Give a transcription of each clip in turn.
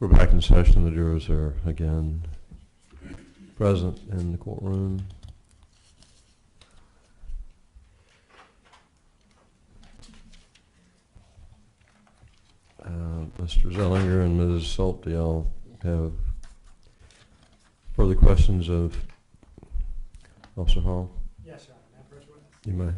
We're back in session. The jurors are again present in the courtroom. Mr. Zellinger and Ms. Salt, do y'all have further questions of Officer Hall? Yes, Your Honor. May I approach the witness? You may.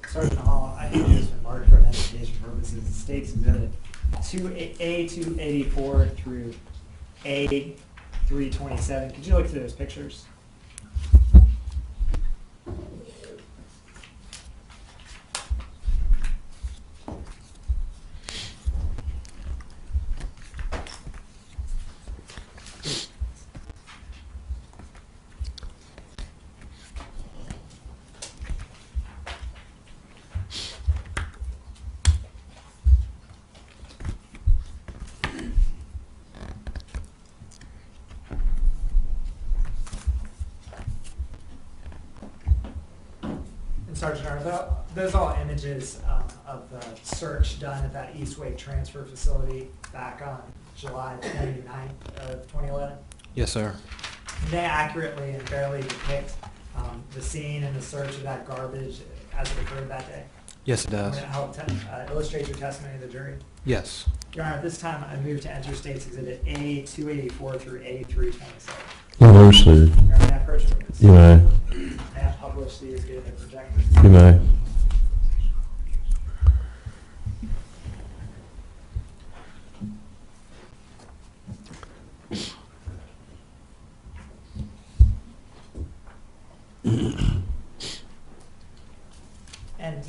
Sergeant Hall, I think this been marked for identification purposes. It states exhibit A284 through A327. Could you look through those pictures? Sergeant, are those all images of the search done at that East Wake transfer facility back on July 29th of 2011? Yes, sir. Can they accurately and fairly depict the scene and the search of that garbage as it occurred that day? Yes, it does. Would it help illustrate your testimony to the jury? Yes. Your Honor, at this time I move to enter State's Exhibit A284 through A327. University. Your Honor, may I approach the witness? You may. May I publish these via the projector? You may. And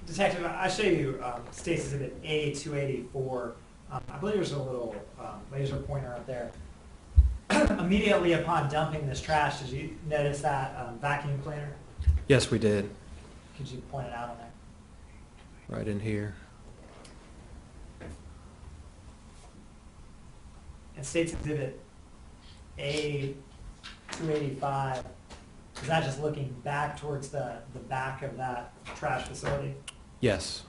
Detective, I show you State's Exhibit A284. I believe there's a little laser pointer up there. Immediately upon dumping this trash, did you notice that vacuum cleaner? Yes, we did. Could you point it out on there? Right in here. And State's Exhibit A285, is that just looking back towards the back of that trash facility? Yes.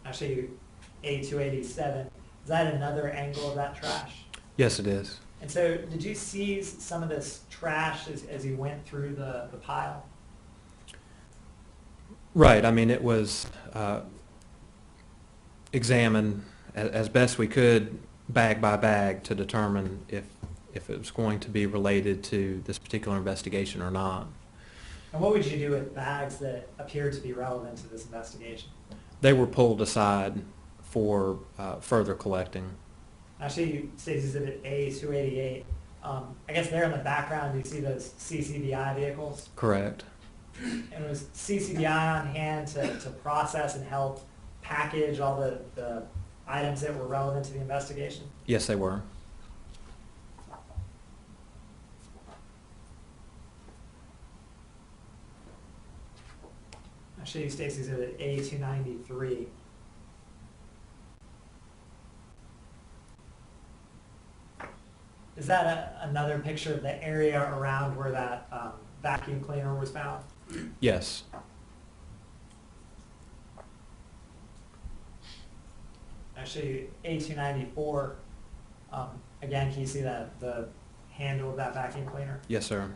I'll show you A287. Is that another angle of that trash? Yes, it is. And so did you seize some of this trash as you went through the pile? Right. I mean, it was examined as best we could, bag by bag, to determine if it was going to be related to this particular investigation or not. And what would you do with bags that appeared to be relevant to this investigation? They were pulled aside for further collecting. Actually, State's Exhibit A288. I guess there in the background you see those CCBI vehicles. Correct. And was CCBI on hand to process and help package all the items that were relevant to the investigation? Yes, they were. I'll show you State's Exhibit A293. Is that another picture of the area around where that vacuum cleaner was found? Yes. I'll show you A294. Again, can you see the handle of that vacuum cleaner? Yes, sir.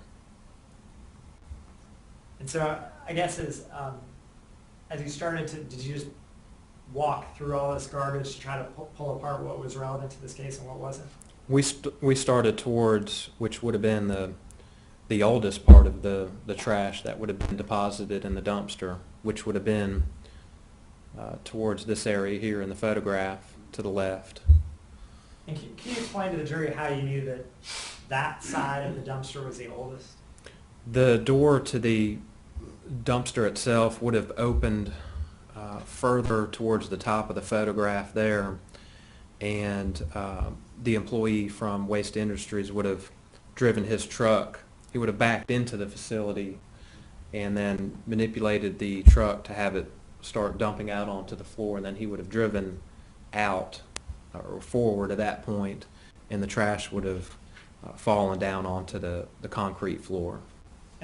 And so I guess as you started to, did you just walk through all this garbage to try to pull apart what was relevant to this case and what wasn't? We started towards, which would have been the oldest part of the trash that would have been deposited in the dumpster, which would have been towards this area here in the photograph to the left. And can you explain to the jury how you knew that that side of the dumpster was the oldest? The door to the dumpster itself would have opened further towards the top of the photograph there, and the employee from Waste Industries would have driven his truck. He would have backed into the facility and then manipulated the truck to have it start dumping out onto the floor, and then he would have driven out or forward at that point, and the trash would have fallen down onto the concrete floor.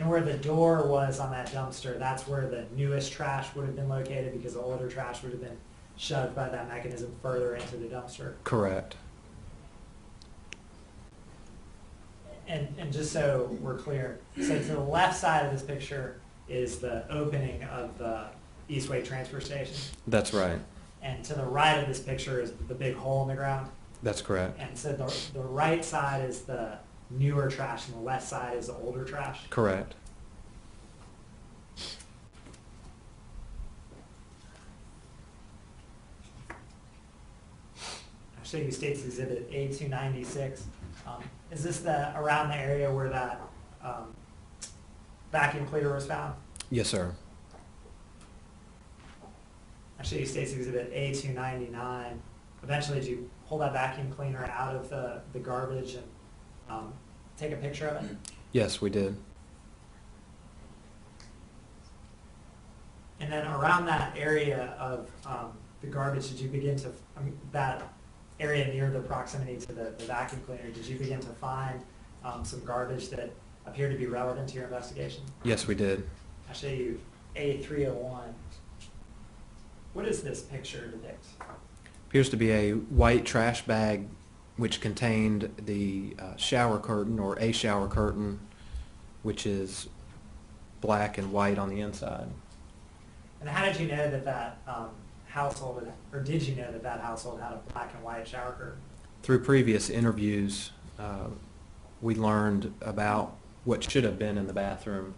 And where the door was on that dumpster, that's where the newest trash would have been located, because the older trash would have been shoved by that mechanism further into the dumpster. Correct. And just so we're clear, so to the left side of this picture is the opening of the Eastway transfer station, That's right. and to the right of this picture is the big hole in the ground. That's correct. And so the right side is the newer trash, and the left side is the older trash. Correct. I'll show you State's Exhibit A296. Is this around the area where that vacuum cleaner was found? Yes, sir. I'll show you State's Exhibit A299. Eventually, did you pull that vacuum cleaner out of the garbage and take a picture of it? Yes, we did. And then around that area of the garbage, did you begin to, that area near the proximity to the vacuum cleaner, did you begin to find some garbage that appeared to be relevant to your investigation? Yes, we did. I'll show you A301. What does this picture depict? Appears to be a white trash bag which contained the shower curtain, or a shower curtain, which is black and white on the inside. And how did you know that that household, or did you know that that household had a black and white shower curtain? Through previous interviews, we learned about what should have been in the bathroom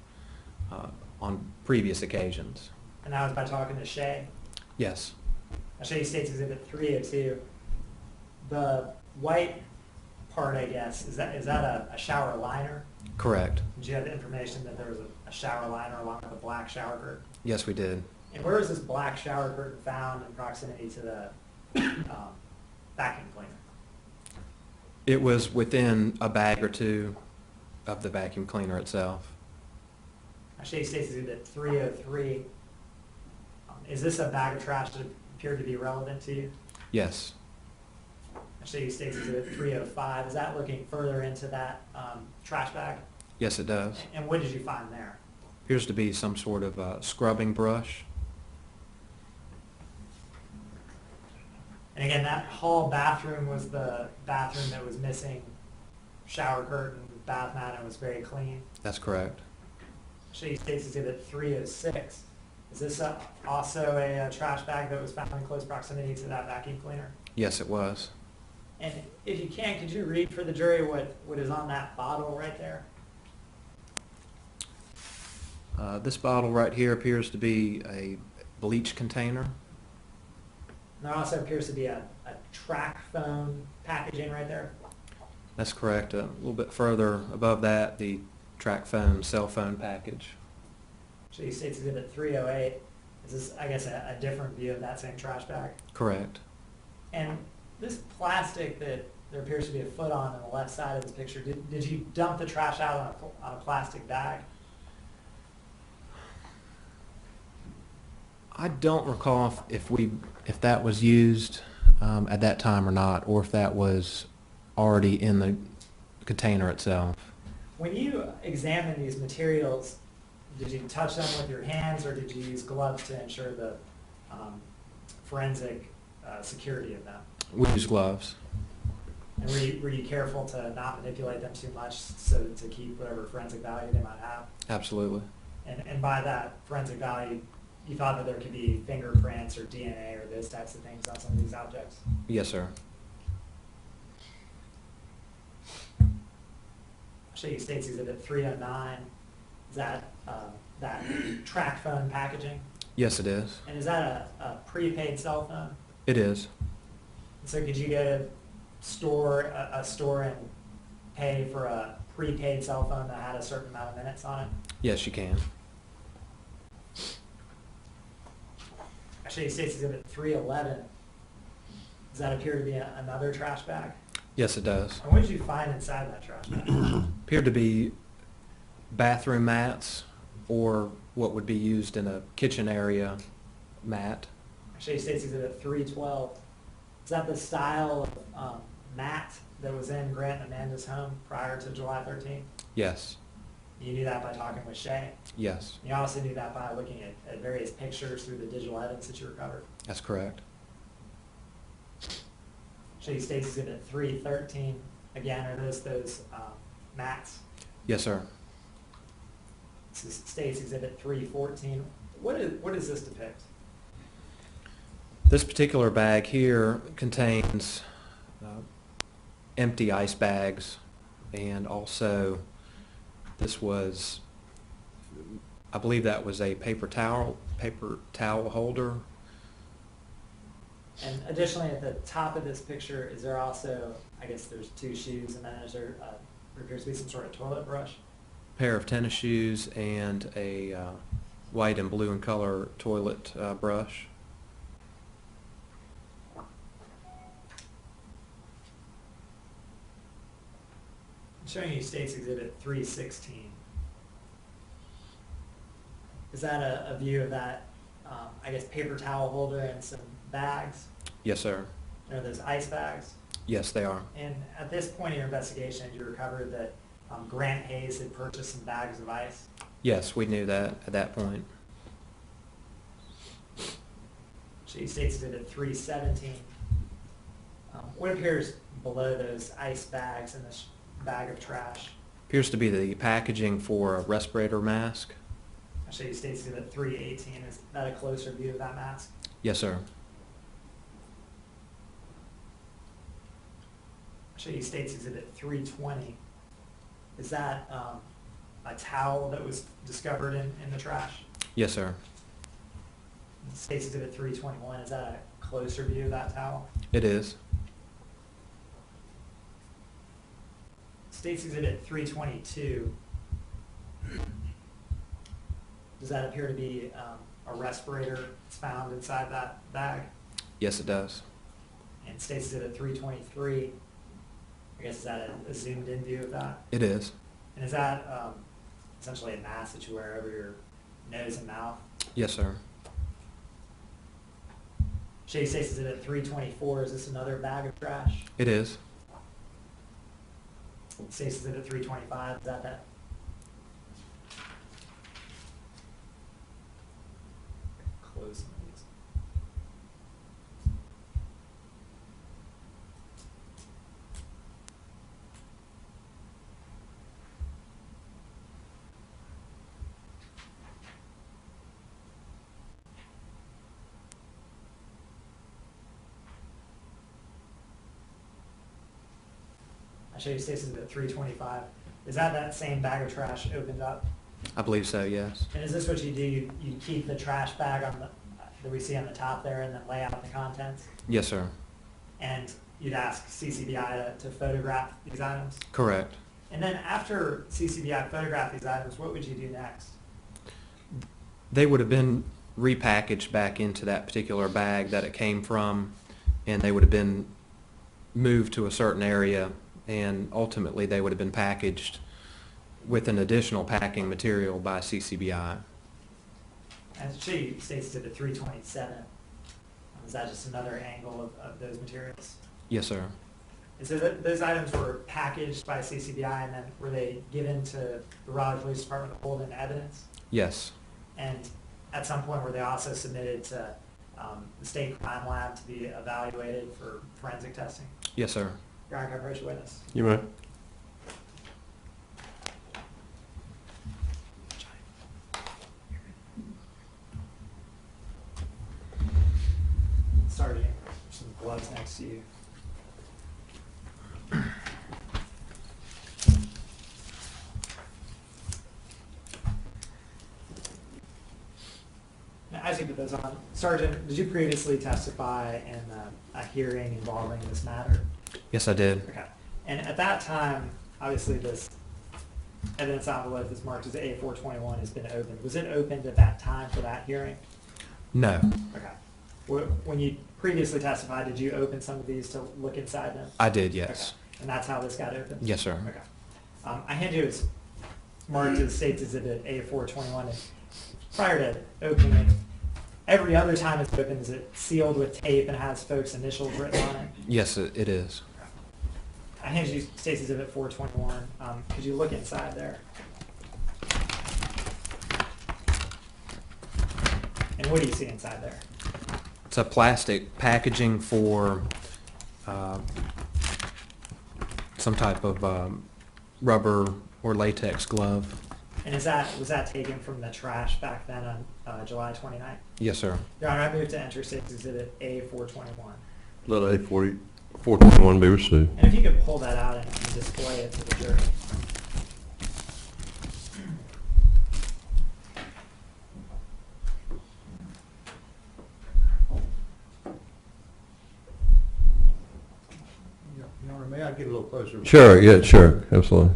on previous occasions. And that was by talking to Shay. Yes. I'll show you State's Exhibit 302. The white part, I guess, is that a shower liner? Correct. Did you have the information that there was a shower liner along with a black shower curtain? Yes, we did. And where was this black shower curtain found in proximity to the vacuum cleaner? It was within a bag or two of the vacuum cleaner itself. I'll show you State's Exhibit 303. Is this a bag of trash that appeared to be relevant to you? Yes. I'll show you State's Exhibit 305. Is that looking further into that trash bag? Yes, it does. And what did you find there? Appears to be some sort of scrubbing brush. And again, that hall bathroom was the bathroom that was missing shower curtain, bath mat, and was very clean. That's correct. I'll show you State's Exhibit 306. Is this also a trash bag that was found in close proximity to that vacuum cleaner? Yes, it was. And if you can, could you read for the jury what is on that bottle right there? This bottle right here appears to be a bleach container. And there also appears to be a track phone packaging right there. That's correct. A little bit further above that, the track phone, cell phone package. Show you State's Exhibit 308. Is this, I guess, a different view of that same trash bag? Correct. And this plastic that there appears to be a foot on the left side of this picture, did you dump the trash out on a plastic bag? I don't recall if that was used at that time or not, or if that was already in the container itself. When you examine these materials, did you touch them with your hands, or did you use gloves to ensure the forensic security of them? We use gloves. And were you careful to not manipulate them too much so to keep whatever forensic value they might have? Absolutely. And by that forensic value, you thought that there could be fingerprints or DNA or those types of things on some of these objects? Yes, sir. I'll show you State's Exhibit 309. Is that that track phone packaging? Yes, it is. And is that a prepaid cell phone? It is. So could you go to a store and pay for a prepaid cell phone that had a certain amount of minutes on it? Yes, you can. I'll show you State's Exhibit 311. Does that appear to be another trash bag? Yes, it does. And what did you find inside that trash bag? Appeared to be bathroom mats, or what would be used in a kitchen area mat. I'll show you State's Exhibit 312. Is that the style of mat that was in Grant and Amanda's home prior to July 13th? Yes. You knew that by talking with Shay. Yes, You also knew that by looking at various pictures through the digital evidence that you recovered. that's correct. Shady States Exhibit 313, again, are those mats? Yes, sir. This is States Exhibit 314. What does this depict? This particular bag here contains empty ice bags, and also this was, I believe that was a paper towel holder. And additionally, at the top of this picture, is there also, I guess there's two shoes, and then there appears to be some sort of toilet brush? Pair of tennis shoes and a white and blue in color toilet brush. I'm showing you States Exhibit 316. Is that a view of that, I guess, paper towel holder and some bags? Yes, sir. Are those ice bags? Yes, they are. And at this point in your investigation, you recovered that Grant Hayes had purchased some bags of ice? Yes, we knew that at that point. She states Exhibit 317. What appears below those ice bags in this bag of trash? Appears to be the packaging for a respirator mask. She states Exhibit 318. Is that a closer view of that mask? Yes, sir. She states Exhibit 320. Is that a towel that was discovered in the trash? Yes, sir. States Exhibit 321. Is that a closer view of that towel? It is. States Exhibit 322. Does that appear to be a respirator that's found inside that bag? Yes, it does. And States Exhibit 323. I guess is that a zoomed in view of that? It is. And is that essentially a mask that you wear over your nose and mouth? Yes, sir. Shady States Exhibit 324. Is this another bag of trash? It is. States Exhibit 325. Is that? Close some of these. I show you States Exhibit 325. Is that same bag of trash opened up? I believe so, yes. And is this what you do? You keep the trash bag on that we see on the top there and then lay out the contents? Yes, sir. And you'd ask CCBI to photograph these items? Correct. And then after CCBI photographed these items, what would you do next? They would have been repackaged back into that particular bag that it came from, and they would have been moved to a certain area, and ultimately they would have been packaged with an additional packing material by CCBI. And she states to the 327. Is that just another angle of those materials? Yes, sir. And so those items were packaged by CCBI, and then were they given to the Raleigh Police Department to hold in evidence? Yes. And at some point were they also submitted to the state crime lab to be evaluated for forensic testing? Yes, sir. Your Honor, can I approach the witness? You may. Sergeant, some gloves next to you. Now, as you put those on, Sergeant, did you previously testify in a hearing involving this matter? Yes, I did. Okay. And at that time, obviously this evidence envelope that's marked as A421 has been opened. Was it opened at that time for that hearing? No. Okay. When you previously testified, did you open some of these to look inside them? I did, yes. Okay. And that's how this got opened? Yes, sir. Okay. I hand you it's marked as State's Exhibit A421. And prior to opening it, every other time it's opened, is it sealed with tape and has folks' initials written on it? Yes, it is. I hand you State's Exhibit 421. Could you look inside there? And what do you see inside there? It's a plastic packaging for some type of rubber or latex glove. And was that taken from the trash back then on July 29th? Yes, sir. Your Honor, I move to enter State's Exhibit A421. Let A 421 be received. And if you could pull that out and display it to the jury. Your Honor, may I get a little closer? Sure, yeah, sure, absolutely.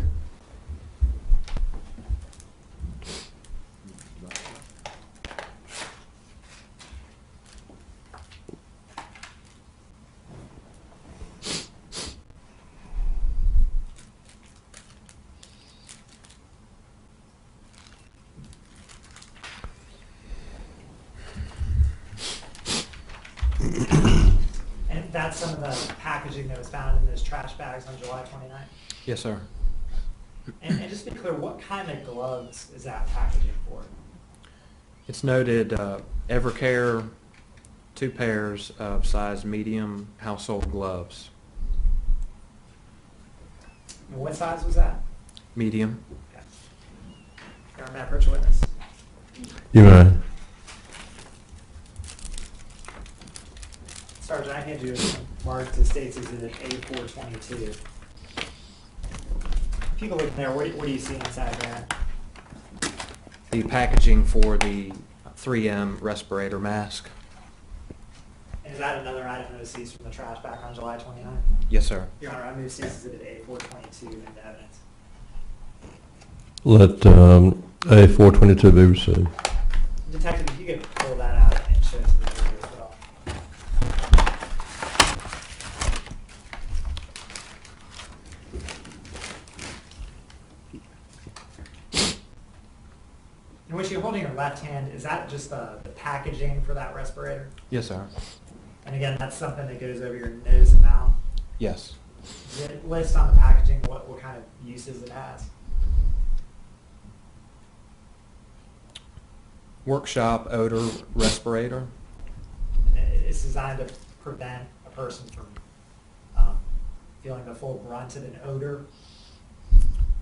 And that's some of the packaging that was found in those trash bags on July 29th? Yes, sir. And just to be clear, what kind of gloves is that packaging for? It's noted Evercare, 2 pairs of size medium household gloves. And what size was that? Medium. Okay. Your Honor, may I approach a witness? You may. Sergeant, I hand you marked to State's Exhibit A422. If you go look in there, what do you see inside there? The packaging for the 3M respirator mask. And is that another item that was seized from the trash back on July 29th? Yes, sir. Your Honor, I move State's Exhibit A422 into evidence. Let A 422 be received. Detective, if you could pull that out and show it to the jury as well. And what you're holding in your left hand, is that just the packaging for that respirator? Yes, sir. And again, that's something that goes over your nose and mouth? Yes. Does it list on the packaging what kind of uses it has? Workshop odor respirator. And it's designed to prevent a person from feeling the full brunt of an odor?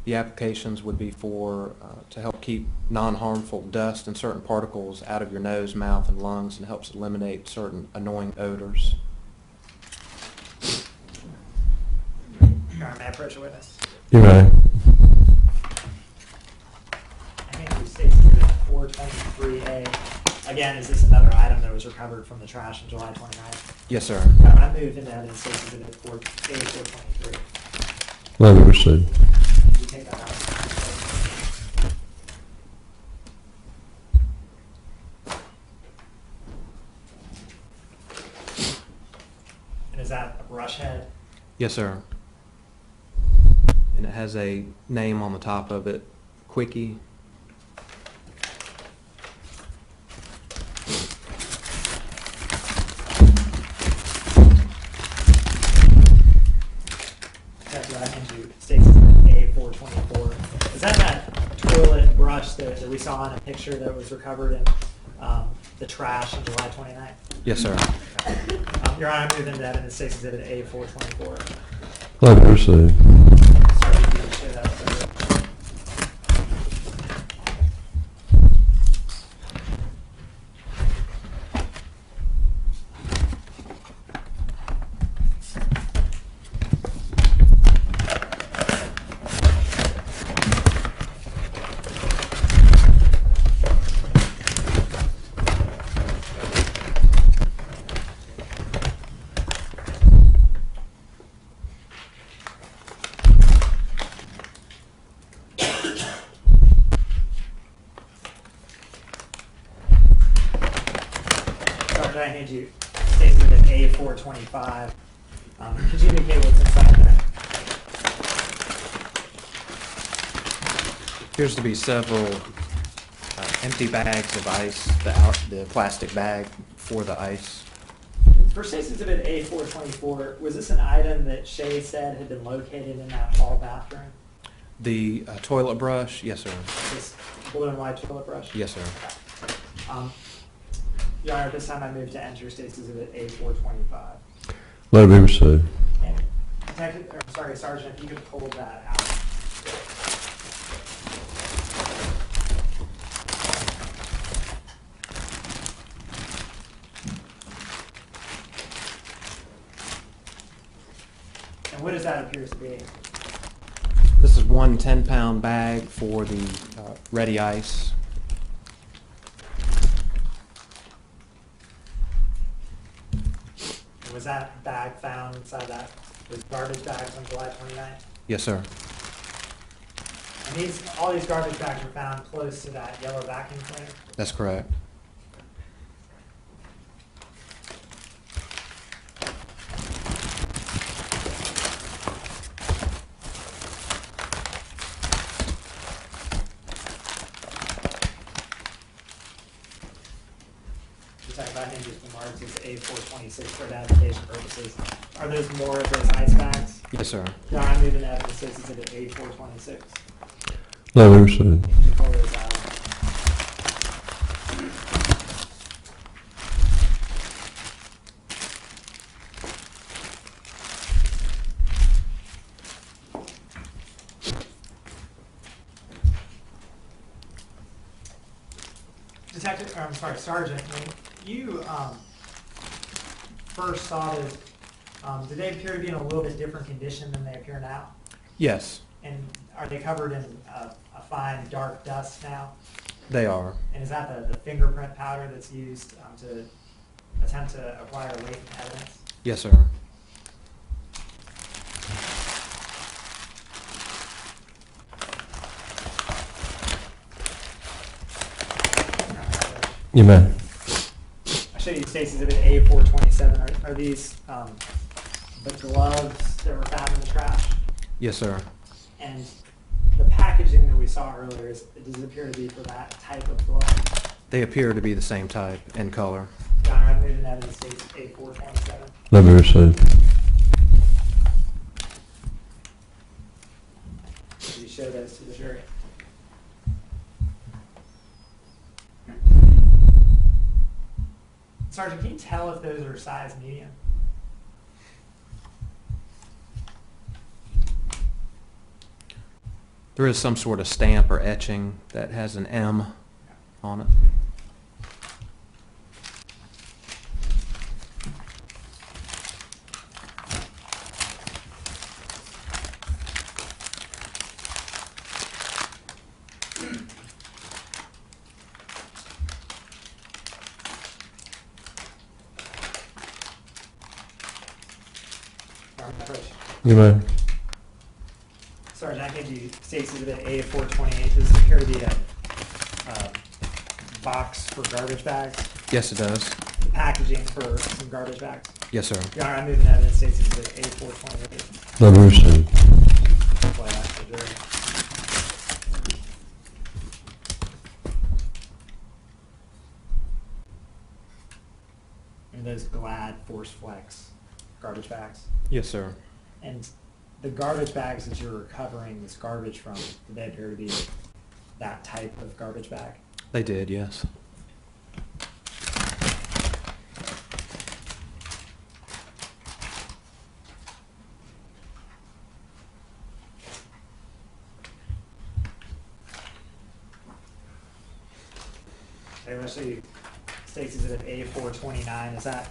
The applications would be for to help keep non-harmful dust and certain particles out of your nose, mouth, and lungs, and helps eliminate certain annoying odors. Your Honor, may I approach a witness? You may. I think you stated that 423A. Again, is this another item that was recovered from the trash on July 29th? Yes, sir. Your Honor, I move into evidence State's Exhibit A423. Let it proceed. Can you take that out? And is that a brush head? Yes, sir. And it has a name on the top of it, Quickie. That's what I hand you State's Exhibit A424. Is that toilet brush that we saw in a picture that was recovered in the trash on July 29th? Yes, sir. Your Honor, I move into evidence State's Exhibit A424. Let it proceed. Sorry, if you could show that further. Sergeant, I hand you State's Exhibit A425. Could you indicate what's inside there? Appears to be several empty bags of ice, the plastic bag for the ice. For State's Exhibit A424, was this an item that Shay said had been located in that hall bathroom? The toilet brush, yes, sir. This blue and white toilet brush? Yes, sir. Um, Your Honor, this time I move to enter State's Exhibit A425. Let it be received. And Detective, or sorry, Sergeant, if you could pull that out. And what does that appear to be? This is one 10-pound bag for the ready ice. Was that bag found inside those garbage bags on July 29th? Yes, sir. And all these garbage bags were found close to that yellow vacuum cleaner? That's correct. Detective, I think just marked as A426 for identification purposes. Are those more of those ice bags? Yes, sir. Your Honor, I move in evidence State's Exhibit A426. Let it be received. You pull those out. Detective, or I'm sorry, Sergeant, when you first saw those, did they appear to be in a little bit different condition than they appear now? Yes, And are they covered in a fine dark dust now? they are. And is that the fingerprint powder that's used to attempt to acquire latent evidence? Yes, sir. You may. I show you State's Exhibit A427. Are these the gloves that were found in the trash? Yes, sir. And the packaging that we saw earlier, does it appear to be for that type of glove? They appear to be the same type and color. Your Honor, I move in evidence State's A427. Let it be received. Could you show those to the jury? Sergeant, can you tell if those are size medium? There is some sort of stamp or etching that has an M on it. You may. Sergeant, I gave you State's Exhibit A428. Does it appear to be a box for garbage bags? Yes, it does. The packaging for some garbage bags? Yes, sir. Your Honor, I move in evidence State's Exhibit A428. Let it be received. Play that to the jury. And those Glad Force Flex garbage bags. Yes, sir. And the garbage bags that you're recovering this garbage from, do they appear to be that type of garbage bag? They did, yes. Okay, let's see. State's Exhibit A429, is that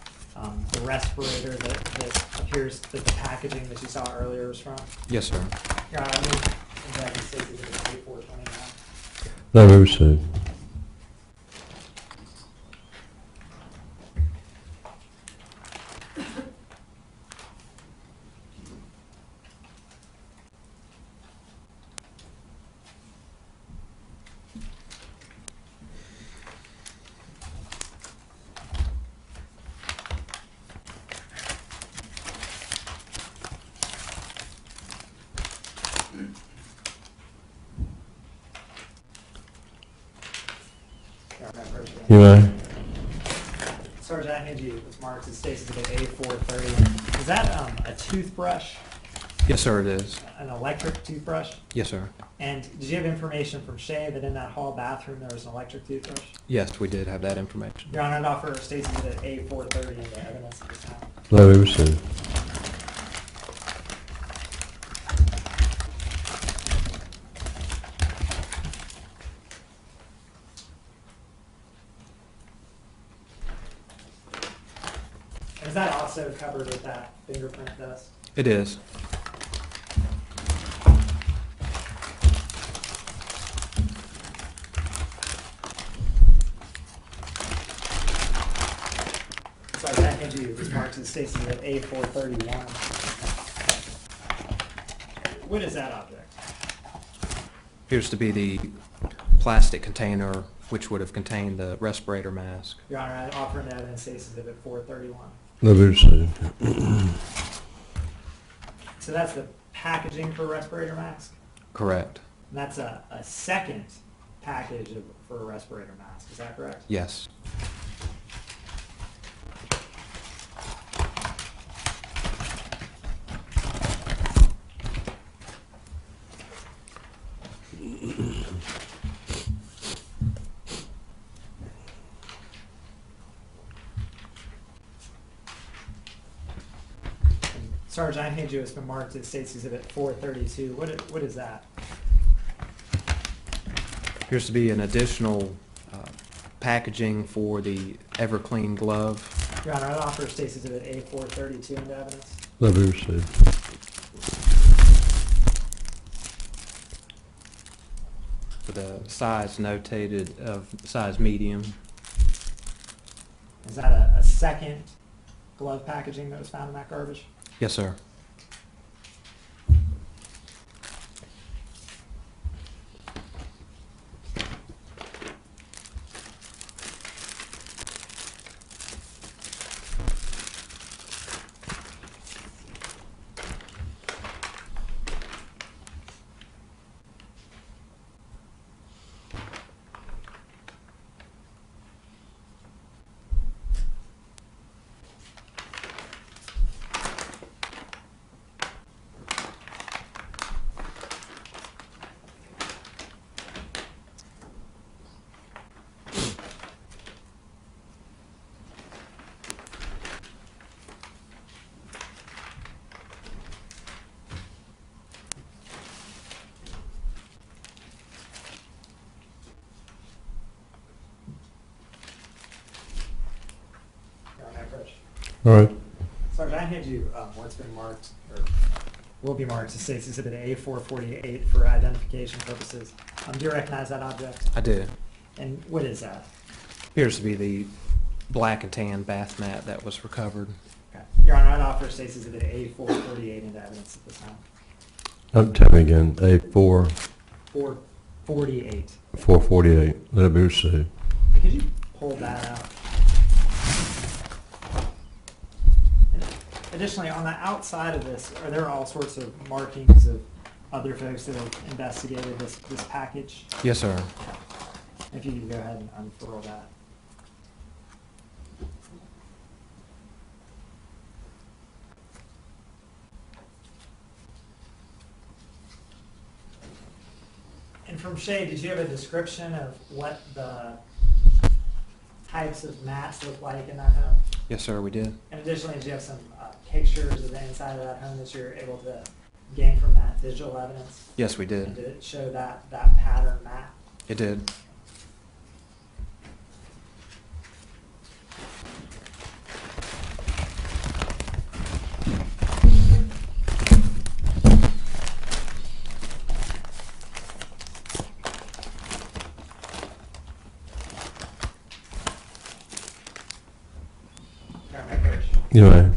the respirator that appears that the packaging that you saw earlier was from? Yes, sir. Your Honor, I move in evidence State's Exhibit A429. Let it be received. Your Honor, I appreciate it. You may. Sergeant, I need you, it's marked as State's Exhibit A430. Is that a toothbrush? Yes, sir, it is. An electric toothbrush? Yes, sir. And did you have information from Shay that in that hall bathroom there was an electric toothbrush? Yes, we did have that information. Your Honor, I'd offer Stacy's Exhibit A430 into evidence at this time. Let me receive. And is that also covered with that fingerprint dust? It is. Sorry, that hand you was marked as Stacy's Exhibit A431. What is that object? Appears to be the plastic container which would have contained the respirator mask. Your Honor, I'd offer into evidence Stacy's Exhibit 431. Let me receive. So that's the packaging for a respirator mask? Correct. And that's a second package for a respirator mask, is that correct? Yes. Sergeant, I hand you, it's been marked as State's Exhibit 432. What is that? Appears to be an additional packaging for the Everclean glove. Your Honor, I'd offer State's Exhibit A432 into evidence. Let me receive. With a size notated of size medium. Is that a second glove packaging that was found in that garbage? Yes, sir. Your Honor, I approach. All right. Sergeant, I hand you what's been marked, or will be marked as State's Exhibit A448 for identification purposes. Do you recognize that object? I do. And what is that? Appears to be the black and tan bath mat that was recovered. Okay. Your Honor, I'd offer State's Exhibit A448 into evidence at this time. Tell me again. A4, 448. 448. Let me receive. Could you pull that out? And additionally, on the outside of this, are there all sorts of markings of other folks that have investigated this package? Yes, sir. If you could go ahead and unfurl that. And from Shay, did you have a description of what the types of mats look like in that home? Yes, sir, we did. And additionally, did you have some pictures of the inside of that home that you're able to gain from that digital evidence? Yes, we And did. did it show that pattern mat? It did. You may.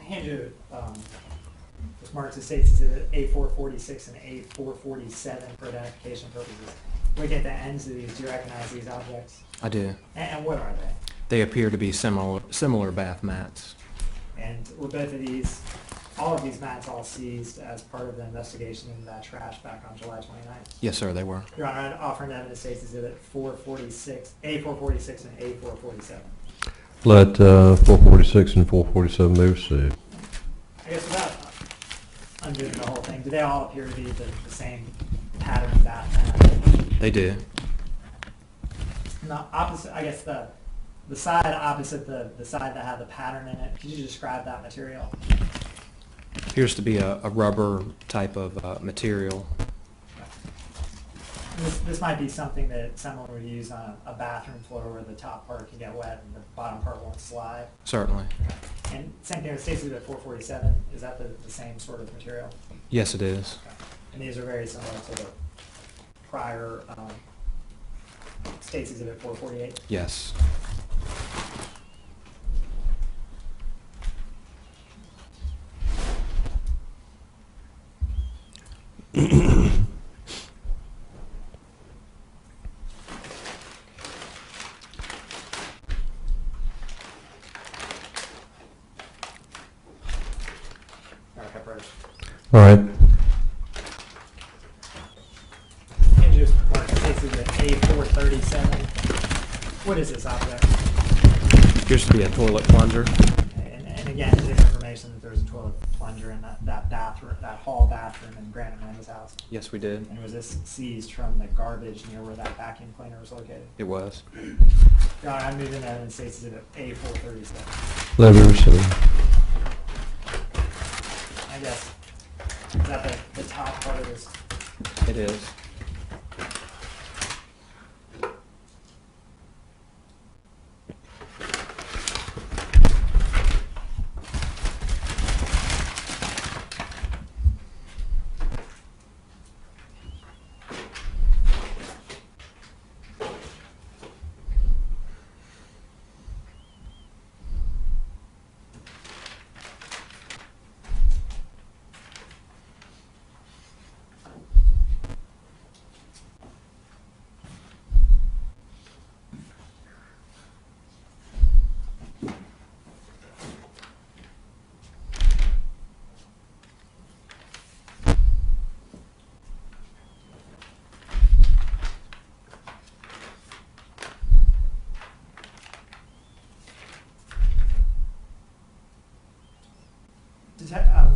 I hand you was marked as State's Exhibit A446 and A447 for identification purposes. Looking at the ends of these, do you recognize these objects? I do. And what are they? They appear to be similar bath mats. And were both of these, all of these mats all seized as part of the investigation into that trash back on July 29th? Yes, sir, they were. Your Honor, I'd offer an evidence State's Exhibit 446, A446 and A447. Let 446 and 447 be received. I guess without they all appear to be the same pattern of that. They do. And the opposite, I guess the side opposite the side that had the pattern in it, could you describe that material? Appears to be a rubber type of material. This might be something that someone would use on a bathroom floor where the top part can get wet and the bottom part won't slide. Certainly. And same thing with Stacy's at 447. Is that the same sort of material? Yes, it is. Okay. And these are very similar to the prior Stacy's at 448. Yes. Okay, first. All right. And just mark Stacy's at A437. What is this object? Appears to be a toilet plunger. And again, is it information that there's a toilet plunger in that bathroom, that hall bathroom in Grant Amanda's house? Yes, we did. And was this seized from the garbage near where that vacuum cleaner was located? It was. Your Honor, I move in evidence Stacy's at A437. Let me receive. I guess, is that the top part of this? It is.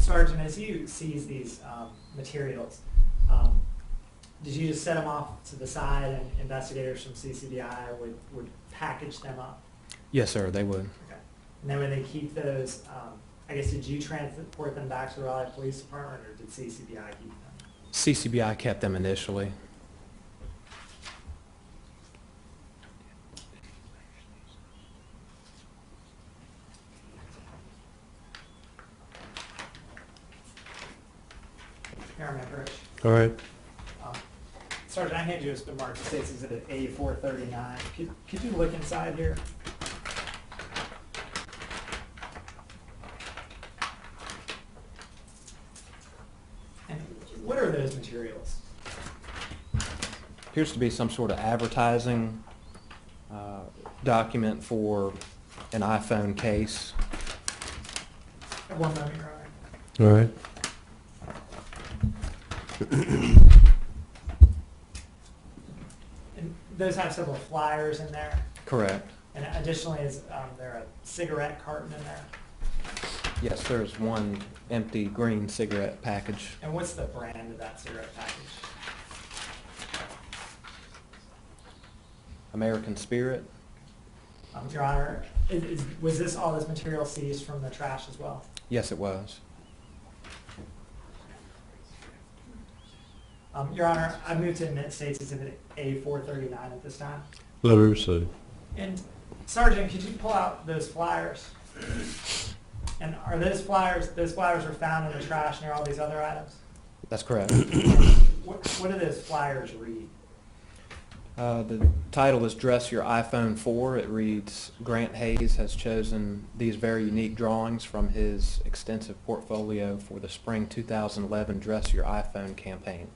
Sergeant, as you seize these materials, did you just set them off to the side and investigators from CCBI would package them up? Yes, sir, they would. Okay. And then when they keep those, I guess, did you transport them back to the Raleigh Police Department or did CCBI keep them? CCBI kept them initially. Airman Rich. All right. Sergeant, I hand you this, but Mark States is at A439. Could you look inside here? And what are those materials? Appears to be some sort of advertising document for an iPhone case. At one moment, Your Honor. All right. And those have several flyers in there. Correct. And additionally, is there a cigarette carton in there? Yes, there's one empty green cigarette package. And what's the brand of that cigarette package? American Spirit. Your Honor, was this all this material seized from the trash as well? Yes, it was. Your Honor, I move to admit States Exhibit A439 at this time. Let me receive. And Sergeant, could you pull out those flyers? And are those flyers are found in the trash near all these other items? That's correct. What do those flyers read? The title is Dress Your iPhone 4. It reads, Grant Hayes has chosen these very unique drawings from his extensive portfolio for the spring 2011 Dress Your iPhone campaign.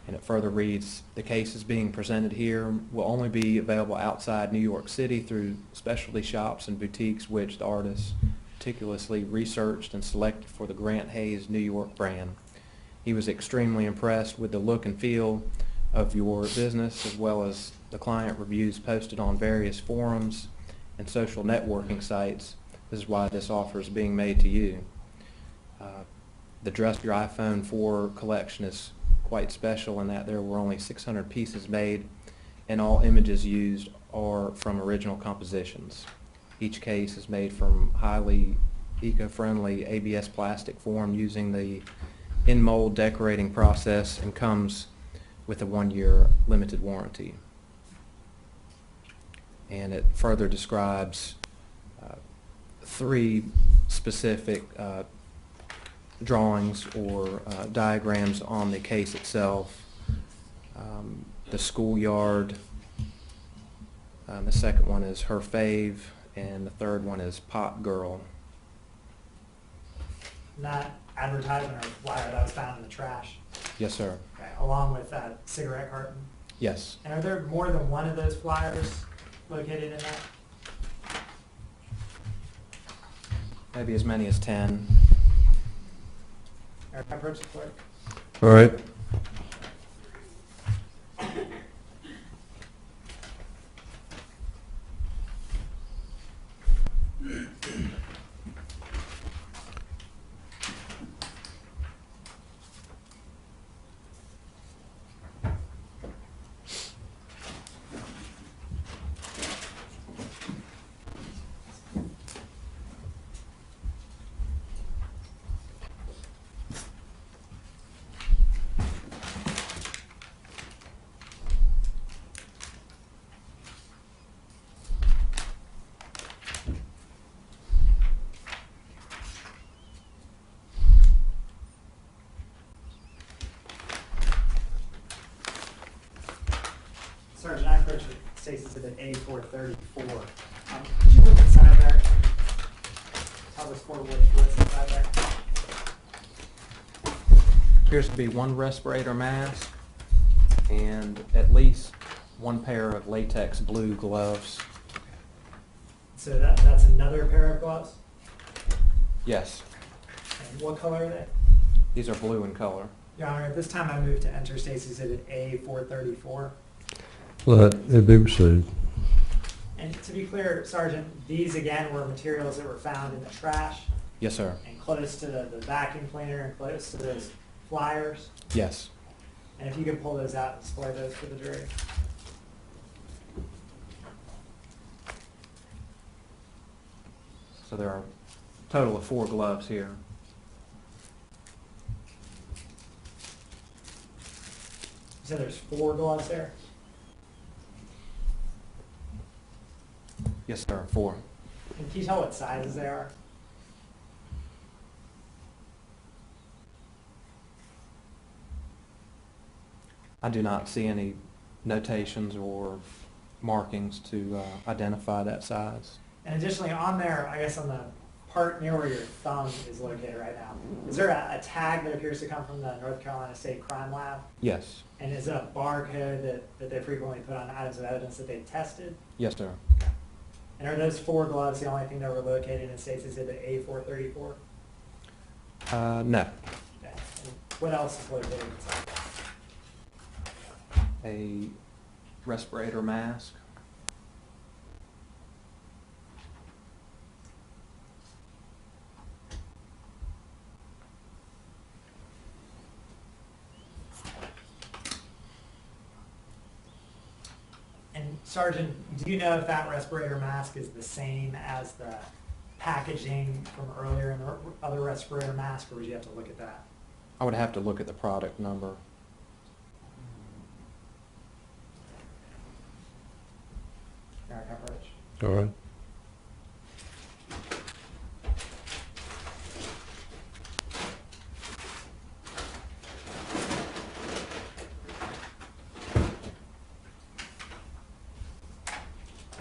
And it further reads, the cases being presented here will only be available outside New York City through specialty shops and boutiques which the artist meticulously researched and selected for the Grant Hayes New York brand. He was extremely impressed with the look and feel of your business as well as the client reviews posted on various forums and social networking sites. This is why this offer is being made to you. The Dress Your iPhone 4 collection is quite special in that there were only 600 pieces made, and all images used are from original compositions. Each case is made from highly eco-friendly ABS plastic formed using the in-mold decorating process and comes with a 1-year limited warranty. And it further describes 3 specific drawings or diagrams on the case itself. The schoolyard, the second one is Her Fave, and the third one is Pop Girl. Not advertisement or flyer that was found in the trash, Yes, sir. okay, along with that cigarette carton. Yes. And are there more than one of those flyers located in that? Maybe as many as 10. Eric, approach the clerk. All right. Sergeant, I approach Stacy's Exhibit A434. Could you look inside there? Tell us what's inside there. Appears to be 1 respirator mask and at least 1 pair of latex blue gloves. So that's another pair of gloves? Yes, And what color are they? these are blue in color. Your Honor, at this time I move to enter Stacy's Exhibit A434. Let it be received. And to be clear, Sergeant, these again were materials that were found in the trash Yes, sir. and close to the vacuum cleaner and close to those flyers. Yes. And if you could pull those out and display those for the jury. So there are a total of 4 gloves here. You said there's 4 gloves there? Yes, sir, 4. And can you tell what sizes they are? I do not see any notations or markings to identify that size. And additionally, on there, I guess on the part near where your thumb is located right now, is there a tag that appears to come from the North Carolina State Crime Lab? Yes. And And is it a barcode that they frequently put on items of evidence that they've tested? yes, sir. And are those 4 gloves the only thing that were located in State's Exhibit A434? No. Okay. And what else is located inside? A respirator mask. And Sergeant, do you know if that respirator mask is the same as the packaging from earlier in the other respirator mask, or would you have to look at that? I would have to look at the product number. Eric Rich. All right.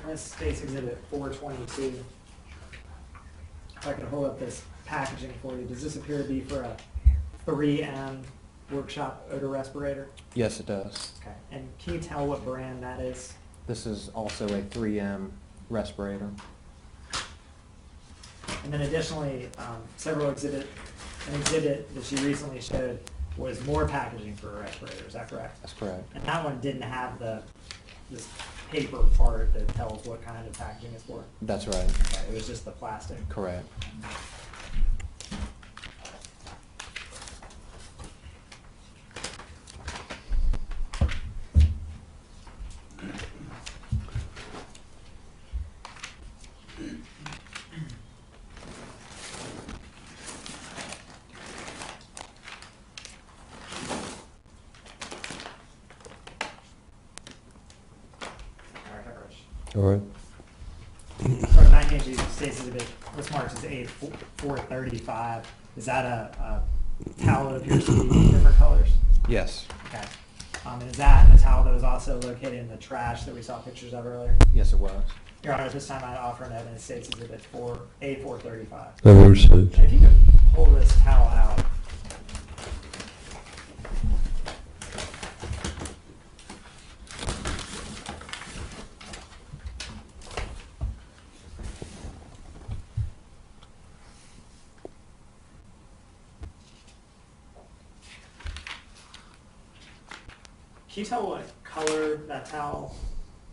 This State's Exhibit 422. If I could hold up this packaging for you, does this appear to be for a 3M workshop odor respirator? Yes, it does. Okay. And can you tell what brand that is? This is also a 3M respirator. And then additionally, an exhibit that you recently showed was more packaging for a respirator, is that correct? That's correct. And that one didn't have this paper part that tells what kind of packaging it's for? That's right. Okay, it was just the plastic. Correct. All right. So 19 inches states exhibit, what's marked as A435. Is that a towel that appears to be different colors? Yes. Okay. And is that a towel that was also located in the trash that we saw pictures of earlier? Yes, it was. Your Honor, at this time I'd offer an evidence states exhibit A435. So moved, Steve. And if you could pull this towel out. Can you tell what color that towel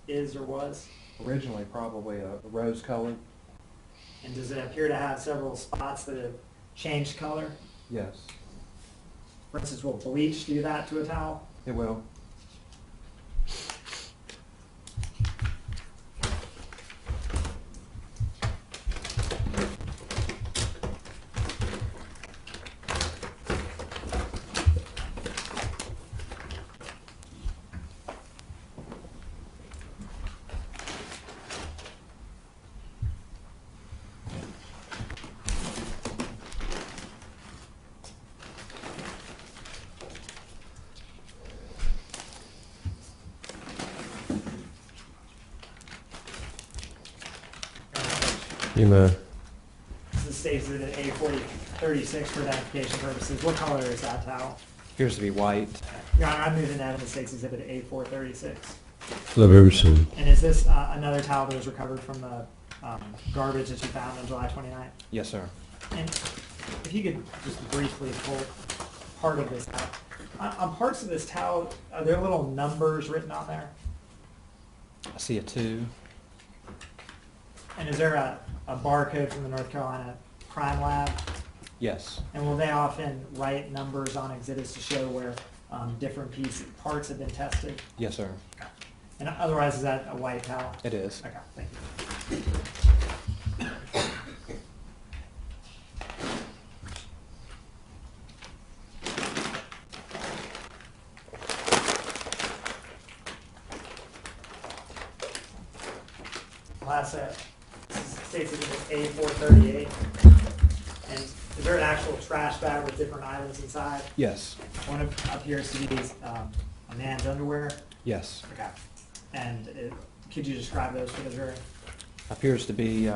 is or was? Originally, probably a rose color. And does it appear to have several spots that have changed color? Yes. For instance, will bleach do that to a towel? It will. You may. This states that at A4036 for identification purposes. What color is that towel? Appears to be white. Your Honor, I'm moving evidence states exhibit A436. So moved, Steve. And is this another towel that was recovered from the garbage that you found on July 29th? Yes, sir. And if you could just briefly pull part of this out. On parts of this towel, are there little numbers written on there? I see a 2. And is there a barcode from the North Carolina Crime Lab? Yes. And will they often write numbers on exhibits to show where different parts have been tested? Yes, sir. And otherwise, is that a white towel? It is. Okay, thank you. Last set states it is A438. And is there an actual trash bag with different items inside? Yes. One appears to be a man's underwear. Yes. Okay. And could you describe those for the jury? Appears to be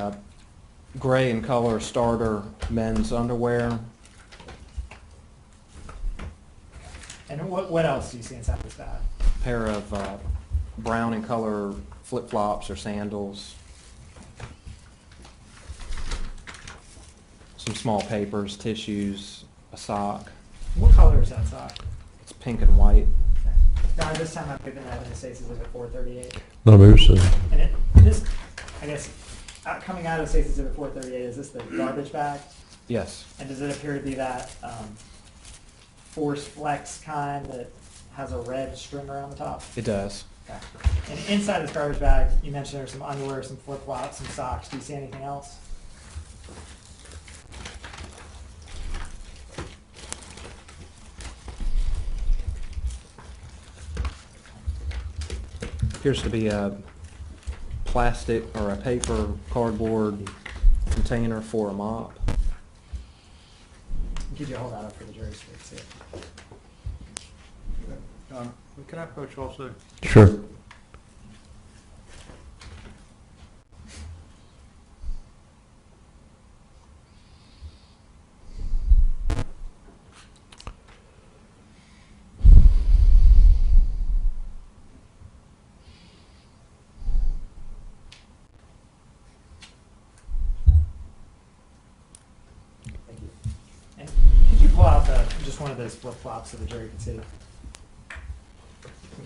gray in color starter men's underwear. And what else do you see inside this bag? Pair of brown in color flip-flops or sandals. Some small papers, tissues, a sock. What color is that sock? It's pink and white. Okay. Now, this time I'm giving evidence states is at 438. So moved, Steve. And this, I guess, coming out of states exhibit 438, is this the garbage bag? Yes. And does it appear to be that Force Flex kind that has a red string around the top? It does. Okay. And inside this garbage bag, you mentioned there's some underwear, some flip-flops, some socks. Do you see anything else? Appears to be a plastic or a paper cardboard container for a mop. Could you hold that up for the jury so they can see it? Can I approach also? Sure. Thank you. And could you pull out just one of those flip-flops so the jury can see?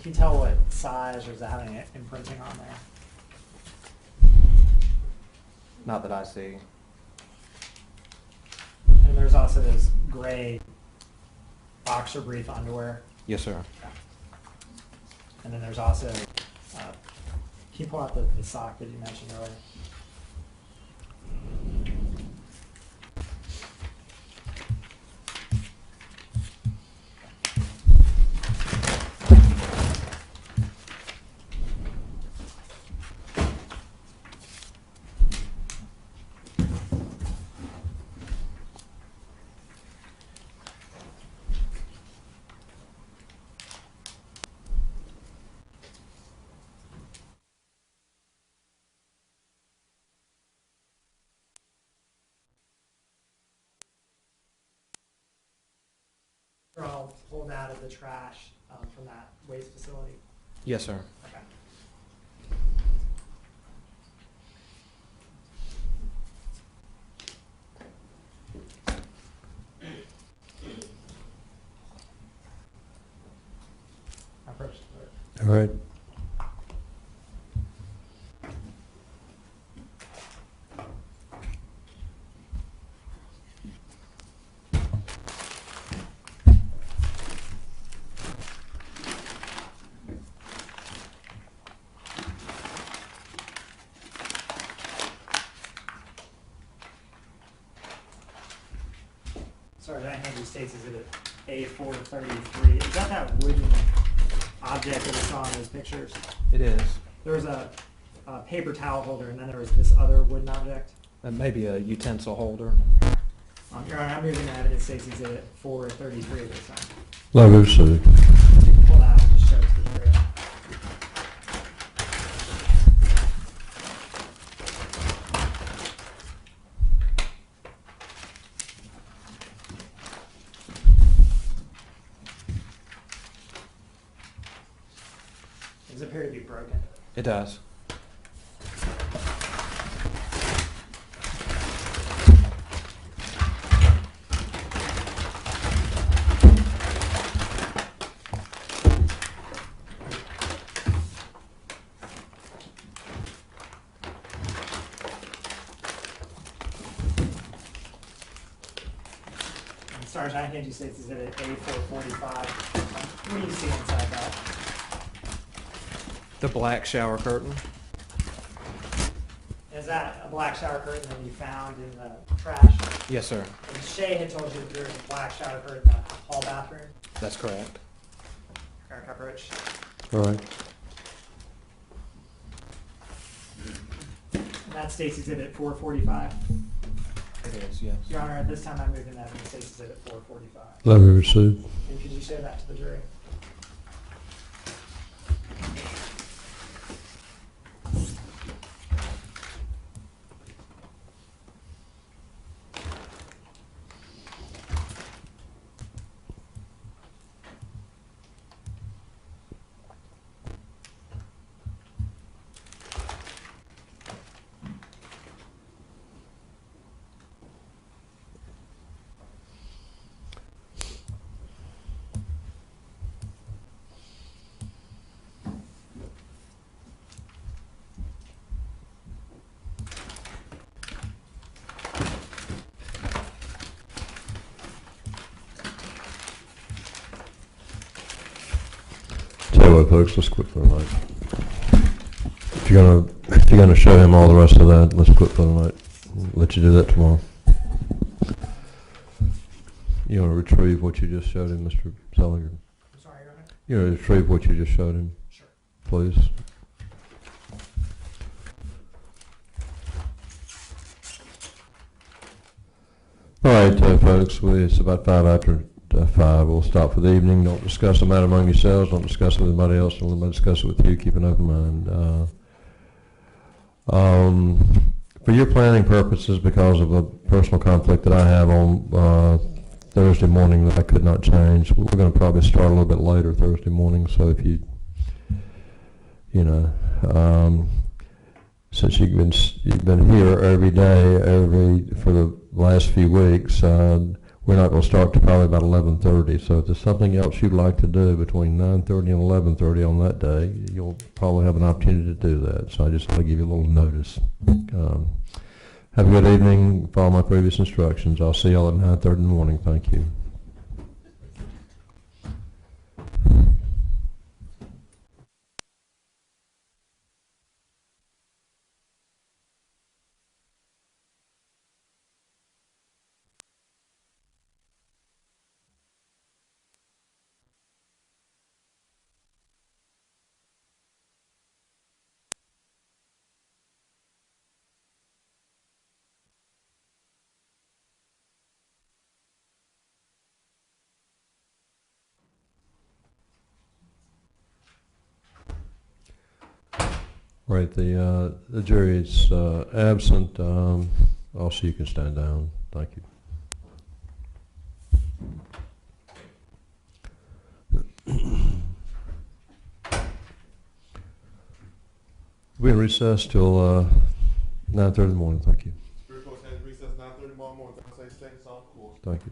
Can you tell what size, or is that having imprinting on there? Not that I see. And there's also this gray boxer brief underwear. Yes, sir. And then there's also, can you pull out the sock that you mentioned earlier? They're all pulled out of the trash from that waste facility. Yes, sir. Okay. Approach the clerk. All right. Sergeant Henry states exhibit A433. Is that wooden object that we saw in those pictures? It is. There was a paper towel holder, and then there was this other wooden object. That may be a utensil holder. Your Honor, I'm moving to evidence states exhibit 433 at this time. Love received. Pull that out and just show it to the jury. Does it appear to be broken? It does. And Sergeant, I hand you states exhibit A445. What do you see inside that? The black shower curtain. Is that a black shower curtain that you found in the trash? Yes, sir. And Shay had told you that there was a black shower curtain in the hall bathroom. That's correct. Karen Cupperich. All right. And that states exhibit 445. It is, yes. Your Honor, at this time I move in evidence states exhibit 445. Love received. And could you show that to the jury? Tell you what, folks, let's quit for the night. If you're gonna show him all the rest of that, let's quit for the night. Let you do that tomorrow. You want to retrieve what you just showed him, Mr. Selinger? I'm sorry, Your Honor? You want to retrieve what you just showed him, Sure. please? All right, folks, it's about 5 after 5. We'll stop for the evening. Don't discuss the matter among yourselves. Don't discuss it with anybody else. Don't let anybody discuss it with you. Keep an open mind. For your planning purposes, because of a personal conflict that I have on Thursday morning that I could not change, we're going to probably start a little bit later Thursday morning. So if you know, since you've been here every day, for the last few weeks, we're not going to start till probably about 11:30. So if there's something else you'd like to do between 9:30 and 11:30 on that day, you'll probably have an opportunity to do that. So I just want to give you a little notice. Have a good evening. Follow my previous instructions. I'll see y'all at 9:30 in the morning. Thank you. Right, the jury is absent. Also, you can stand down. Thank you. We're in recess till 9:30 in the morning. Thank you. Superior Court stands recess 9:30 tomorrow morning. Thursday, stay on course. Thank you.